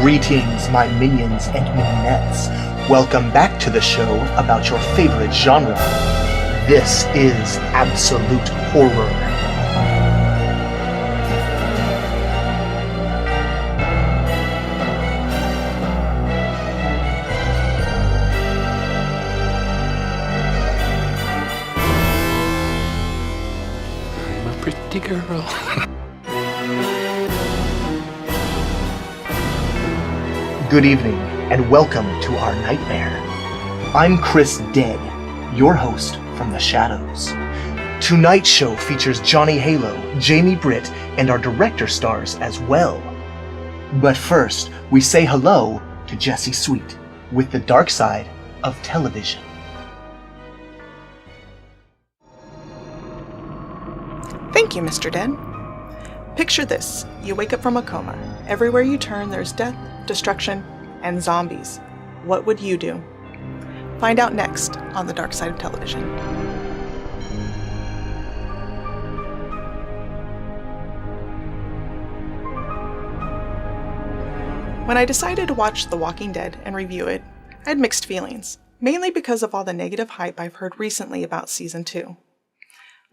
Greetings, my minions and mininettes. Welcome back to the show about your favorite genre. This is Absolute Horror. I'm a pretty girl. Good evening, and welcome to our nightmare. I'm Chris Dead, your host from the shadows. Tonight's show features Johnny Halo, Jamie Britt, and our director stars as well. But first, we say hello to Jesse Sweet with the dark side of television. Thank you, Mr. Dead. Picture this. You wake up from a coma. Everywhere you turn, there's death, destruction, and zombies. What would you do? Find out next on The Dark Side of Television. When I decided to watch The Walking Dead and review it, I had mixed feelings, mainly because of all the negative hype I've heard recently about Season 2.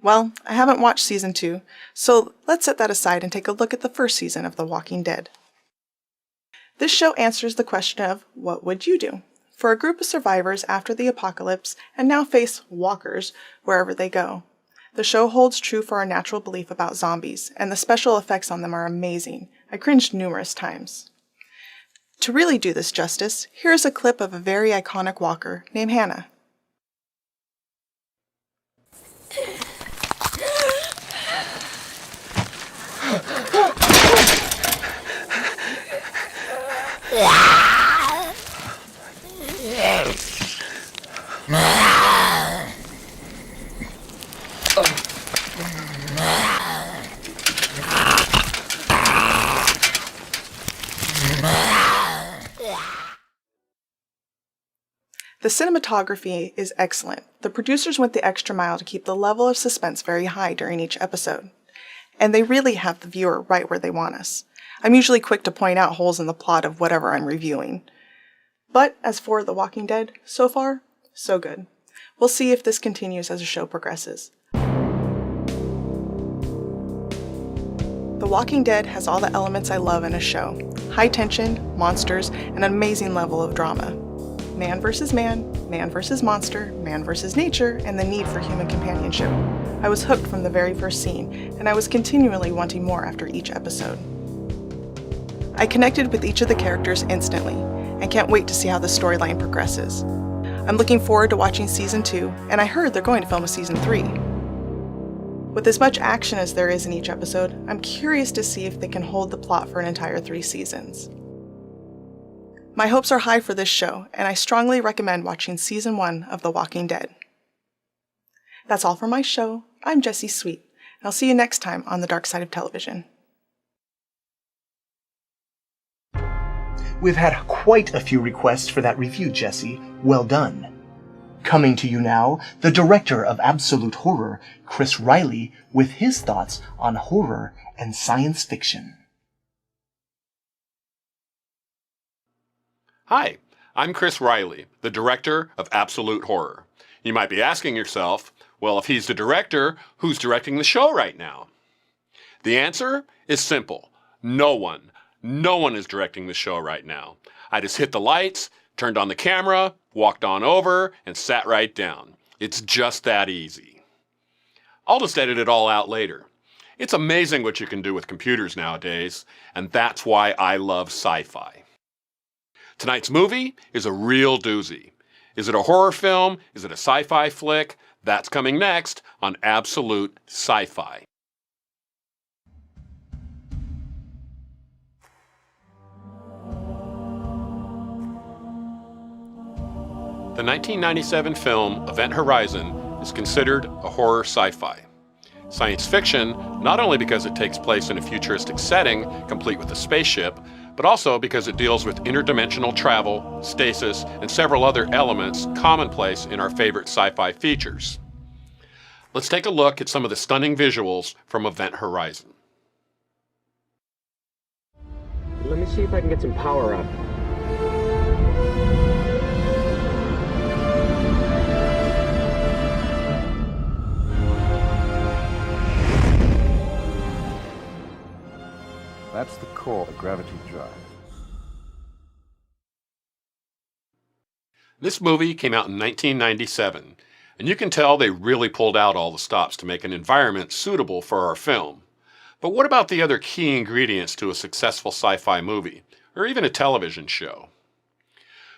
Well, I haven't watched Season 2, so let's set that aside and take a look at the first season of The Walking Dead. This show answers the question of, what would you do? For a group of survivors after the apocalypse and now face walkers wherever they go. The show holds true for our natural belief about zombies, and the special effects on them are amazing. I cringed numerous times. To really do this justice, here's a clip of a very iconic walker named Hannah. The cinematography is excellent. The producers went the extra mile to keep the level of suspense very high during each episode. And they really have the viewer right where they want us. I'm usually quick to point out holes in the plot of whatever I'm reviewing. But as for The Walking Dead, so far, so good. We'll see if this continues as the show progresses. The Walking Dead has all the elements I love in a show. High tension, monsters, and an amazing level of drama. Man versus man, man versus monster, man versus nature, and the need for human companionship. I was hooked from the very first scene, and I was continually wanting more after each episode. I connected with each of the characters instantly, and can't wait to see how the storyline progresses. I'm looking forward to watching Season 2, and I heard they're going to film a Season 3. With as much action as there is in each episode, I'm curious to see if they can hold the plot for an entire 3 seasons. My hopes are high for this show, and I strongly recommend watching Season 1 of The Walking Dead. That's all for my show. I'm Jesse Sweet, and I'll see you next time on The Dark Side of Television. We've had quite a few requests for that review, Jesse. Well done. Coming to you now, the director of Absolute Horror, Chris Riley, with his thoughts on horror and science fiction. Hi, I'm Chris Riley, the director of Absolute Horror. You might be asking yourself, well, if he's the director, who's directing the show right now? The answer is simple. No one. No one is directing the show right now. I just hit the lights, turned on the camera, walked on over, and sat right down. It's just that easy. I'll just edit it all out later. It's amazing what you can do with computers nowadays, and that's why I love sci-fi. Tonight's movie is a real doozy. Is it a horror film? Is it a sci-fi flick? That's coming next on Absolute Sci-Fi. The 1997 film Event Horizon is considered a horror sci-fi. Science fiction, not only because it takes place in a futuristic setting, complete with a spaceship, but also because it deals with interdimensional travel, stasis, and several other elements commonplace in our favorite sci-fi features. Let's take a look at some of the stunning visuals from Event Horizon. Let me see if I can get some power up. That's the core of gravity drive. This movie came out in 1997, and you can tell they really pulled out all the stops to make an environment suitable for our film. But what about the other key ingredients to a successful sci-fi movie, or even a television show?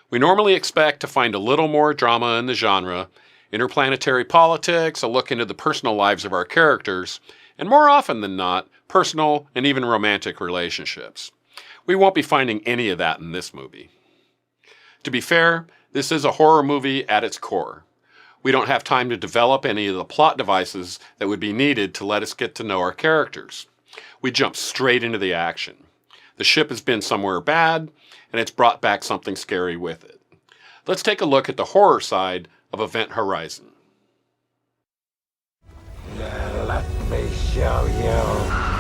We normally expect to find a little more drama in the genre, interplanetary politics, a look into the personal lives of our characters, and more often than not, personal and even romantic relationships. We won't be finding any of that in this movie. To be fair, this is a horror movie at its core. We don't have time to develop any of the plot devices that would be needed to let us get to know our characters. We jump straight into the action. The ship has been somewhere bad, and it's brought back something scary with it. Let's take a look at the horror side of Event Horizon. Let me show you.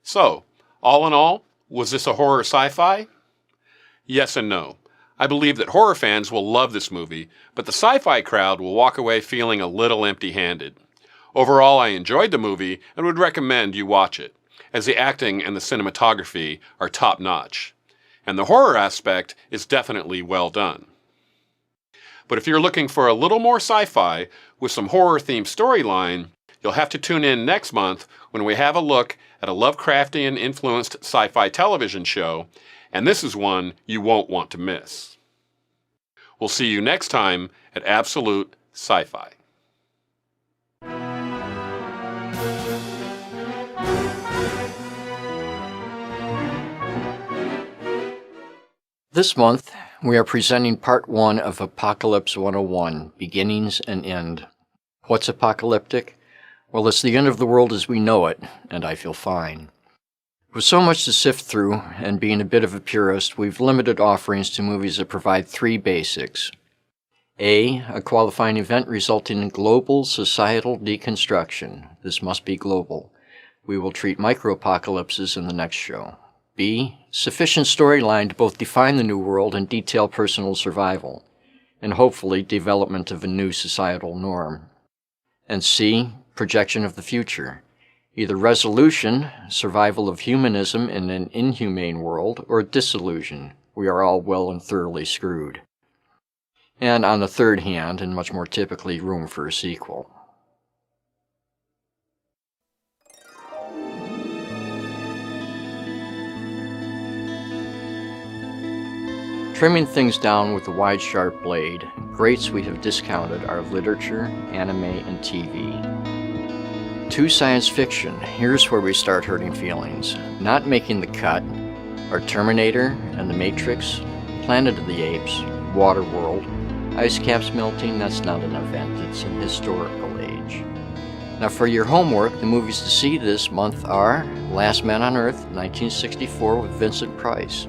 So, all in all, was this a horror sci-fi? Yes and no. I believe that horror fans will love this movie, but the sci-fi crowd will walk away feeling a little empty-handed. Overall, I enjoyed the movie and would recommend you watch it, as the acting and the cinematography are top-notch. And the horror aspect is definitely well done. But if you're looking for a little more sci-fi with some horror-themed storyline, you'll have to tune in next month when we have a look at a Lovecraftian-influenced sci-fi television show, and this is one you won't want to miss. We'll see you next time at Absolute Sci-Fi. This month, we are presenting Part 1 of Apocalypse 101, Beginnings and End. What's apocalyptic? Well, it's the end of the world as we know it, and I feel fine. With so much to sift through, and being a bit of a purist, we've limited offerings to movies that provide three basics. A qualifying event resulting in global societal deconstruction. This must be global. We will treat micro-apocalypses in the next show. B, sufficient storyline to both define the new world and detail personal survival, and hopefully development of a new societal norm. And C, projection of the future. Either resolution, survival of humanism in an inhumane world, or disillusion, we are all well and thoroughly screwed. And on the third hand, and much more typically, room for a sequel. Trimming things down with a wide, sharp blade, greats we have discounted are literature, anime, and TV. To science fiction, here's where we start hurting feelings. Not making the cut are Terminator and The Matrix, Planet of the Apes, Waterworld, ice caps melting, that's not an event, it's an historical age. Now for your homework, the movies to see this month are Last Man on Earth, 1964 with Vincent Price.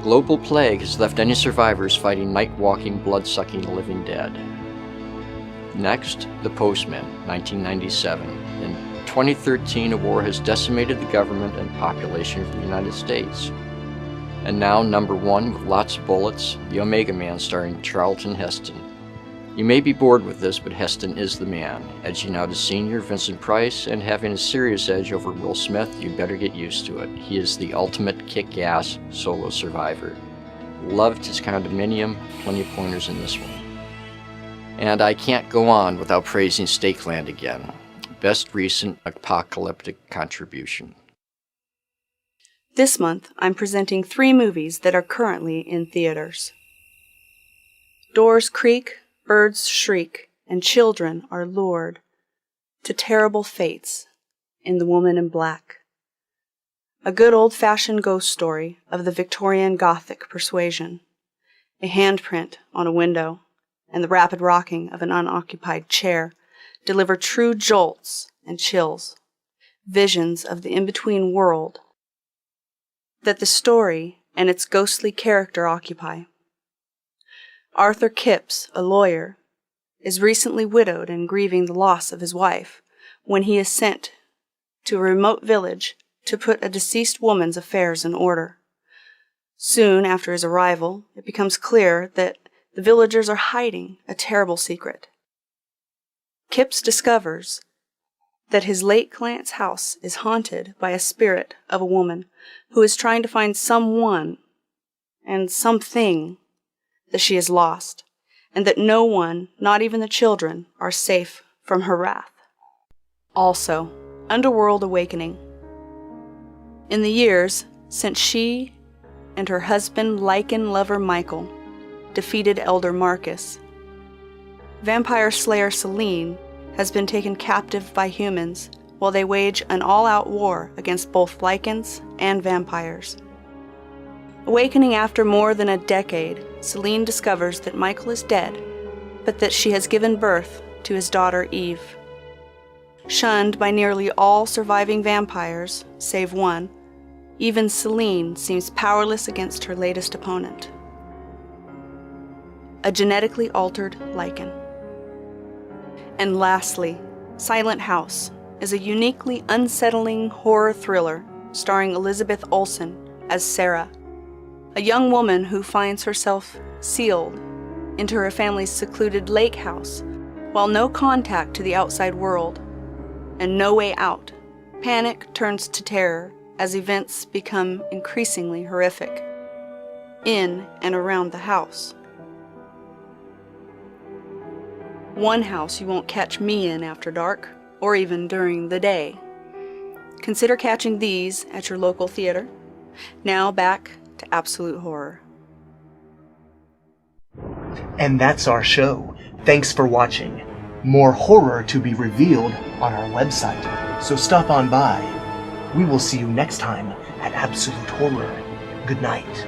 Global plague has left any survivors fighting night-walking, blood-sucking living dead. Next, The Postman, 1997. In 2013, a war has decimated the government and population of the United States. And now, number one, with lots of bullets, The Omega Man starring Charlton Heston. You may be bored with this, but Heston is the man, edging out his senior, Vincent Price, and having a serious edge over Will Smith. You better get used to it. He is the ultimate kick-ass solo survivor. Loved his condominium, plenty of pointers in this one. And I can't go on without praising Stakeland again. Best recent apocalyptic contribution. This month, I'm presenting 3 movies that are currently in theaters. Doors creak, birds shriek, and children are lured to terrible fates in The Woman in Black. A good old-fashioned ghost story of the Victorian Gothic persuasion. A handprint on a window and the rapid rocking of an unoccupied chair deliver true jolts and chills, visions of the in-between world that the story and its ghostly character occupy. Arthur Kipps, a lawyer, is recently widowed and grieving the loss of his wife when he is sent to a remote village to put a deceased woman's affairs in order. Soon after his arrival, it becomes clear that the villagers are hiding a terrible secret. Kipps discovers that his late client's house is haunted by a spirit of a woman who is trying to find someone and something that she has lost, and that no one, not even the children, are safe from her wrath. Also, Underworld Awakening. In the years since she and her husband Lycan lover Michael defeated Elder Marcus, vampire slayer Selene has been taken captive by humans while they wage an all-out war against both Lycans and vampires. Awakening after more than a decade, Selene discovers that Michael is dead, but that she has given birth to his daughter Eve. Shunned by nearly all surviving vampires, save one, even Selene seems powerless against her latest opponent, a genetically altered Lycan. And lastly, Silent House is a uniquely unsettling horror thriller starring Elizabeth Olsen as Sarah, a young woman who finds herself sealed into her family's secluded lake house while no contact to the outside world and no way out. Panic turns to terror as events become increasingly horrific in and around the house. One house you won't catch me in after dark, or even during the day. Consider catching these at your local theater. Now back to Absolute Horror. And that's our show. Thanks for watching. More horror to be revealed on our website, so stop on by. We will see you next time at Absolute Horror. Good night.